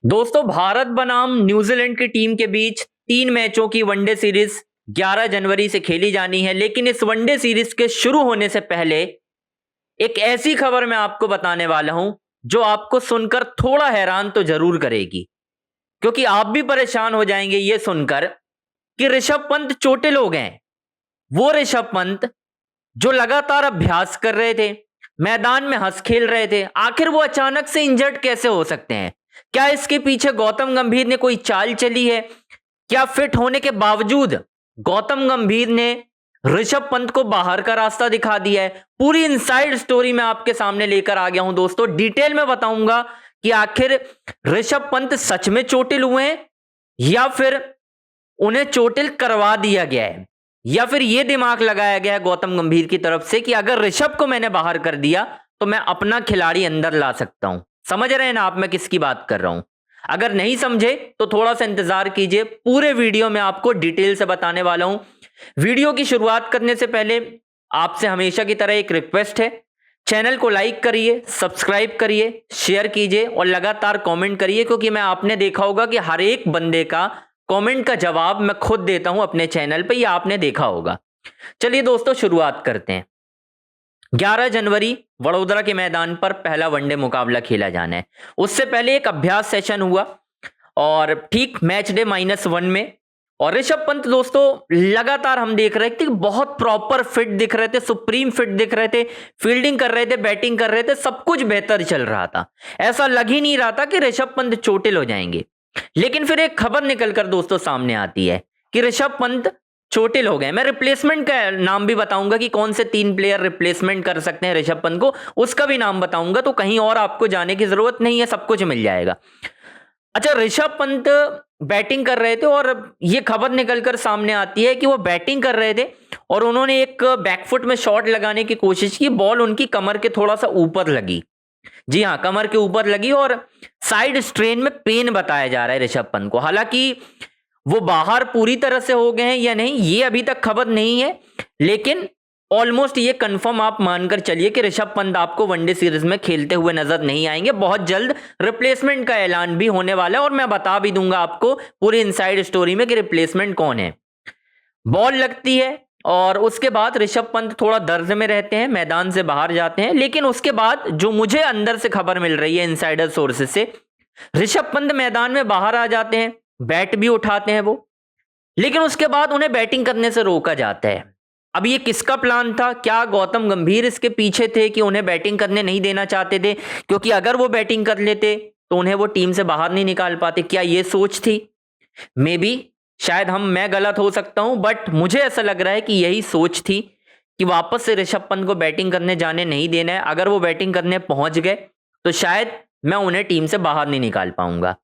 दोस्तों, भारत बनाम न्यूजीलैंड की टीम के बीच 3 मैचों की वनडे सीरीज 11 जनवरी से खेली जानी है। लेकिन इस वनडे सीरीज के शुरू होने से पहले एक ऐसी खबर मैं आपको बताने वाला हूं जो आपको सुनकर थोड़ा हैरान तो जरूर करेगी, क्योंकि आप भी परेशान हो जाएंगे ये सुनकर कि ऋषभ पंत चोटिल हो गए। वो ऋषभ पंत जो लगातार अभ्यास कर रहे थे, मैदान में हंस खेल रहे थे, आखिर वो अचानक से इंजर्ड कैसे हो सकते हैं? क्या इसके पीछे गौतम गंभीर ने कोई चाल चली है? क्या फिट होने के बावजूद गौतम गंभीर ने ऋषभ पंत को बाहर का रास्ता दिखा दिया है? पूरी इनसाइड स्टोरी मैं आपके सामने लेकर आ गया हूं दोस्तों। डिटेल में बताऊंगा कि आखिर ऋषभ पंत सच में चोटिल हुए हैं या फिर उन्हें चोटिल करवा दिया गया है, या फिर यह दिमाग लगाया गया है गौतम गंभीर की तरफ से कि अगर ऋषभ को मैंने बाहर कर दिया तो मैं अपना खिलाड़ी अंदर ला सकता हूं। समझ रहे हैं ना आप मैं किसकी बात कर रहा हूं? अगर नहीं समझे तो थोड़ा सा इंतजार कीजिए, पूरे वीडियो में आपको डिटेल से बताने वाला हूं। वीडियो की शुरुआत करने से पहले आपसे हमेशा की तरह एक रिक्वेस्ट है, चैनल को लाइक करिए, सब्सक्राइब करिए, शेयर कीजिए और लगातार कमेंट करिए, क्योंकि मैं आपने देखा होगा कि हर एक बंदे का कमेंट का जवाब मैं खुद देता हूं अपने चैनल पे, ये आपने देखा होगा। चलिए दोस्तों, शुरुआत करते हैं। 11 जनवरी वडोदरा के मैदान पर पहला वनडे मुकाबला खेला जाना है। उससे पहले एक अभ्यास सेशन हुआ और ठीक मैच डे -1 में, और ऋषभ पंत दोस्तों लगातार हम देख रहे थे कि बहुत प्रॉपर फिट दिख रहे थे, सुप्रीम फिट दिख रहे थे, फील्डिंग कर रहे थे, बैटिंग कर रहे थे, सब कुछ बेहतर चल रहा था। ऐसा लग ही नहीं रहा था कि ऋषभ पंत चोटिल हो जाएंगे। लेकिन फिर एक खबर निकलकर दोस्तों सामने आती है कि ऋषभ पंत चोटिल हो गए। मैं रिप्लेसमेंट का नाम भी बताऊंगा कि कौन से 3 प्लेयर रिप्लेसमेंट कर सकते हैं ऋषभ पंत को, उसका भी नाम बताऊंगा, तो कहीं और आपको जाने की जरूरत नहीं है, सब कुछ मिल जाएगा। अच्छा, ऋषभ पंत बैटिंग कर रहे थे और यह खबर निकलकर सामने आती है कि वो बैटिंग कर रहे थे और उन्होंने एक बैकफुट में शॉट लगाने की कोशिश की, बॉल उनकी कमर के थोड़ा सा ऊपर लगी। जी हां, कमर के ऊपर लगी और साइड स्ट्रेन में पेन बताया जा रहा है ऋषभ पंत को। हालांकि वो बाहर पूरी तरह से हो गए हैं या नहीं ये अभी तक खबर नहीं है, लेकिन ऑलमोस्ट ये कंफर्म आप मानकर चलिए कि ऋषभ पंत आपको वनडे सीरीज में खेलते हुए नजर नहीं आएंगे। बहुत जल्द रिप्लेसमेंट का ऐलान भी होने वाला है और मैं बता भी दूंगा आपको पूरी इनसाइड स्टोरी में कि रिप्लेसमेंट कौन है। बॉल लगती है और उसके बाद ऋषभ पंत थोड़ा दर्द में रहते हैं, मैदान से बाहर जाते हैं। लेकिन उसके बाद जो मुझे अंदर से खबर मिल रही है इनसाइडर सोर्सेस से, ऋषभ पंत मैदान में बाहर आ जाते हैं, बैट भी उठाते हैं वो, लेकिन उसके बाद उन्हें बैटिंग करने से रोका जाता है। अब ये किसका प्लान था? क्या गौतम गंभीर इसके पीछे थे कि उन्हें बैटिंग करने नहीं देना चाहते थे, क्योंकि अगर वो बैटिंग कर लेते तो उन्हें वो टीम से बाहर नहीं निकाल पाते? क्या ये सोच थी? मे बी, शायद मैं गलत हो सकता हूं, बट मुझे ऐसा लग रहा है कि यही सोच थी कि वापस से ऋषभ पंत को बैटिंग करने जाने नहीं देना है। अगर वो बैटिंग करने पहुंच गए तो शायद मैं उन्हें टीम से बाहर नहीं निकाल पाऊंगा।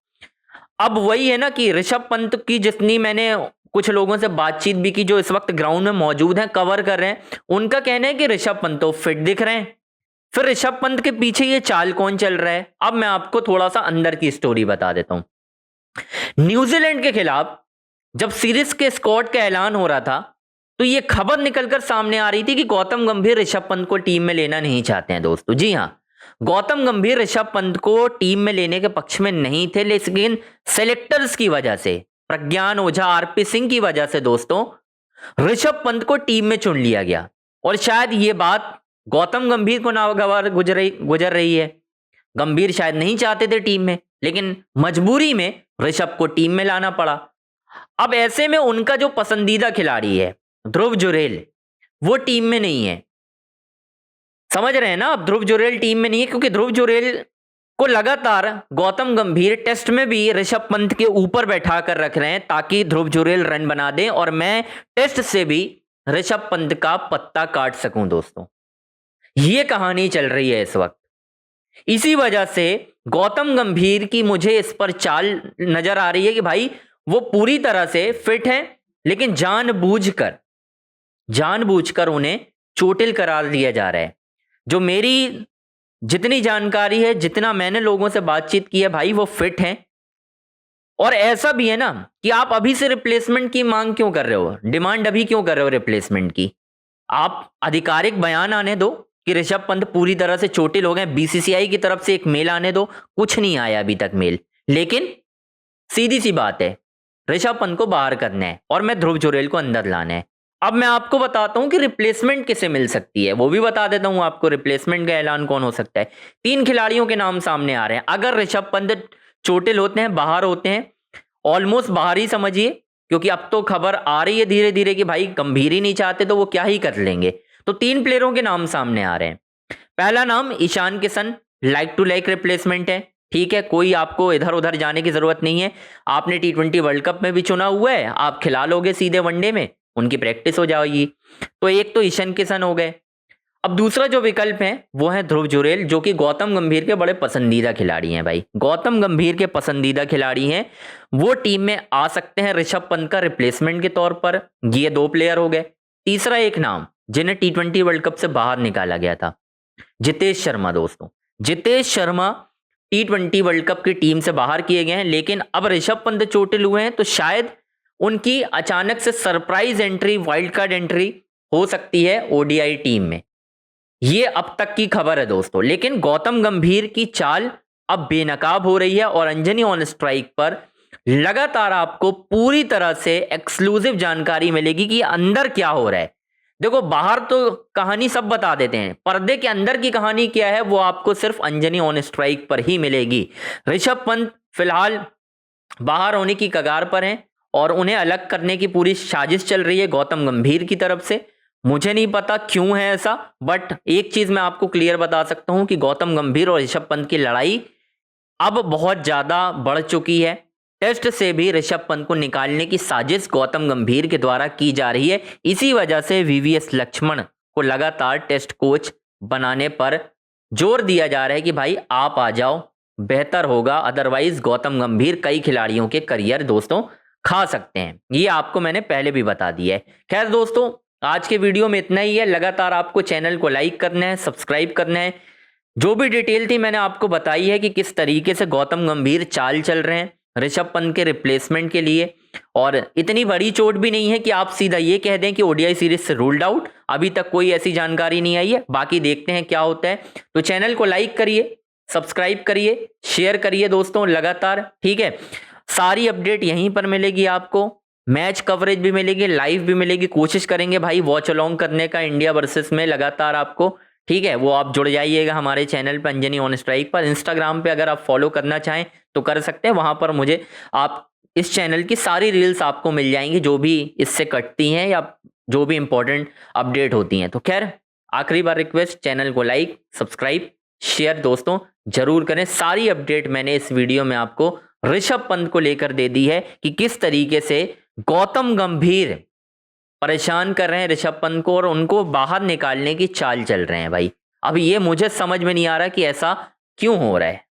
अब वही है ना कि ऋषभ पंत की जितनी मैंने कुछ लोगों से बातचीत भी की जो इस वक्त ग्राउंड में मौजूद हैं, कवर कर रहे हैं, उनका कहना है कि ऋषभ पंत तो फिट दिख रहे हैं। फिर ऋषभ पंत के पीछे ये चाल कौन चल रहा है? अब मैं आपको थोड़ा सा अंदर की स्टोरी बता देता हूं। न्यूजीलैंड के खिलाफ जब सीरीज के स्क्वाड का ऐलान हो रहा था तो ये खबर निकलकर सामने आ रही थी कि गौतम गंभीर ऋषभ पंत को टीम में लेना नहीं चाहते हैं दोस्तों। जी हां, गौतम गंभीर ऋषभ पंत को टीम में लेने के पक्ष में नहीं थे, लेकिन सेलेक्टर्स की वजह से, प्रज्ञान ओझा, आरपी सिंह की वजह से दोस्तों ऋषभ पंत को टीम में चुन लिया गया। और शायद ये बात गौतम गंभीर को नागवार गुजर रही है। गंभीर शायद नहीं चाहते थे टीम में, लेकिन मजबूरी में ऋषभ को टीम में लाना पड़ा। अब ऐसे में उनका जो पसंदीदा खिलाड़ी है ध्रुव जुरेल, वो टीम में नहीं है। समझ रहे हैं ना? अब ध्रुव जुरेल टीम में नहीं है क्योंकि ध्रुव जुरेल को लगातार गौतम गंभीर टेस्ट में भी ऋषभ पंत के ऊपर बैठा कर रख रहे हैं ताकि ध्रुव जुरेल रन बना दें और मैं टेस्ट से भी ऋषभ पंत का पत्ता काट सकूं दोस्तों। ये कहानी चल रही है इस वक्त। इसी वजह से गौतम गंभीर की मुझे इस पर चाल नजर आ रही है कि भाई वो पूरी तरह से फिट हैं, लेकिन जानबूझकर उन्हें चोटिल करार दिया जा रहा है। जो मेरी जितनी जानकारी है, जितना मैंने लोगों से बातचीत की है, भाई वो फिट हैं। और ऐसा भी है ना कि आप अभी से रिप्लेसमेंट की मांग क्यों कर रहे हो, डिमांड अभी क्यों कर रहे हो रिप्लेसमेंट की? आप आधिकारिक बयान आने दो कि ऋषभ पंत पूरी तरह से चोटिल हो गए, बीसीसीआई की तरफ से एक मेल आने दो। कुछ नहीं आया अभी तक मेल, लेकिन सीधी सी बात है, ऋषभ पंत को बाहर करना है और मैं ध्रुव जुरेल को अंदर लाना है। अब मैं आपको बताता हूं कि रिप्लेसमेंट किसे मिल सकती है, वो भी बता देता हूं आपको रिप्लेसमेंट का ऐलान कौन हो सकता है। 3 खिलाड़ियों के नाम सामने आ रहे हैं। अगर ऋषभ पंत चोटिल होते हैं, बाहर होते हैं, ऑलमोस्ट बाहर ही समझिए, क्योंकि अब तो खबर आ रही है धीरे धीरे कि भाई गंभीर ही नहीं चाहते तो वो क्या ही कर लेंगे। तो 3 प्लेयरों के नाम सामने आ रहे हैं। पहला नाम Ishan Kishan, like to like replacement है, ठीक है, कोई आपको इधर उधर जाने की जरूरत नहीं है। आपने T20 वर्ल्ड कप में भी चुना हुआ है, आप खिला लोगे सीधे वनडे में, उनकी प्रैक्टिस हो जाएगी। तो एक तो ईशान किशन हो गए। अब दूसरा जो विकल्प है वो है ध्रुव जुरेल, जो कि गौतम गंभीर के बड़े पसंदीदा खिलाड़ी हैं भाई। गौतम गंभीर के पसंदीदा खिलाड़ी हैं, वो टीम में आ सकते हैं ऋषभ पंत का रिप्लेसमेंट के तौर पर। ये 2 प्लेयर हो गए। तीसरा एक नाम जिन्हें T20 वर्ल्ड कप से बाहर निकाला गया था, जितेश शर्मा। दोस्तों, Jitesh Sharma T20 world cup की टीम से बाहर किए गए हैं, लेकिन अब ऋषभ पंत चोटिल हुए हैं तो शायद उनकी अचानक से surprise entry, wild card entry हो सकती है ओडीआई टीम में। ये अब तक की खबर है दोस्तों। लेकिन गौतम गंभीर की चाल अब बेनकाब हो रही है और अंजनी ऑन स्ट्राइक पर लगातार आपको पूरी तरह से एक्सक्लूसिव जानकारी मिलेगी कि अंदर क्या हो रहा है। देखो, बाहर तो कहानी सब बता देते हैं, पर्दे के अंदर की कहानी क्या है वो आपको सिर्फ अंजनी ऑन स्ट्राइक पर ही मिलेगी। ऋषभ पंत फिलहाल बाहर होने की कगार पर हैं और उन्हें अलग करने की पूरी साजिश चल रही है गौतम गंभीर की तरफ से। मुझे नहीं पता क्यों है ऐसा, बट एक चीज मैं आपको क्लियर बता सकता हूं कि गौतम गंभीर और ऋषभ पंत की लड़ाई अब बहुत ज्यादा बढ़ चुकी है। टेस्ट से भी ऋषभ पंत को निकालने की साजिश गौतम गंभीर के द्वारा की जा रही है। इसी वजह से वीवीएस लक्ष्मण को लगातार टेस्ट कोच बनाने पर जोर दिया जा रहा है कि भाई आप आ जाओ, बेहतर होगा, अदरवाइज गौतम गंभीर कई खिलाड़ियों के करियर दोस्तों खा सकते हैं। ये आपको मैंने पहले भी बता दिया है। खैर दोस्तों, आज के वीडियो में इतना ही है। लगातार आपको चैनल को लाइक करना है, सब्सक्राइब करना है। जो भी डिटेल थी मैंने आपको बताई है कि किस तरीके से गौतम गंभीर चाल चल रहे हैं ऋषभ पंत के रिप्लेसमेंट के लिए। और इतनी बड़ी चोट भी नहीं है कि आप सीधा ये कह दें कि ओडीआई सीरीज से रूल्ड आउट। अभी तक कोई ऐसी जानकारी नहीं आई है, बाकी देखते हैं क्या होता है। तो चैनल को लाइक करिए, सब्सक्राइब करिए, शेयर करिए दोस्तों लगातार, ठीक है। सारी अपडेट यहीं पर मिलेगी आपको, मैच कवरेज भी मिलेगी, लाइव भी मिलेगी। कोशिश करेंगे भाई वॉच अलोंग करने का इंडिया वर्सेस में लगातार आपको, ठीक है। वो आप जुड़ जाइएगा हमारे चैनल पर अंजनी ऑन स्ट्राइक पर। इंस्टाग्राम पे अगर आप फॉलो करना चाहें तो कर सकते हैं, वहां पर मुझे आप इस चैनल की सारी रील्स आपको मिल जाएंगी जो भी इससे कटती हैं या जो भी इंपॉर्टेंट अपडेट होती हैं। तो खैर, आखिरी बार रिक्वेस्ट, चैनल को लाइक, सब्सक्राइब, शेयर दोस्तों जरूर करें। सारी अपडेट मैंने इस वीडियो में आपको ऋषभ पंत को लेकर दे दी है कि किस तरीके से गौतम गंभीर परेशान कर रहे हैं ऋषभ पंत को और उनको बाहर निकालने की चाल चल रहे हैं भाई। अब ये मुझे समझ में नहीं आ रहा कि ऐसा क्यों हो रहा है।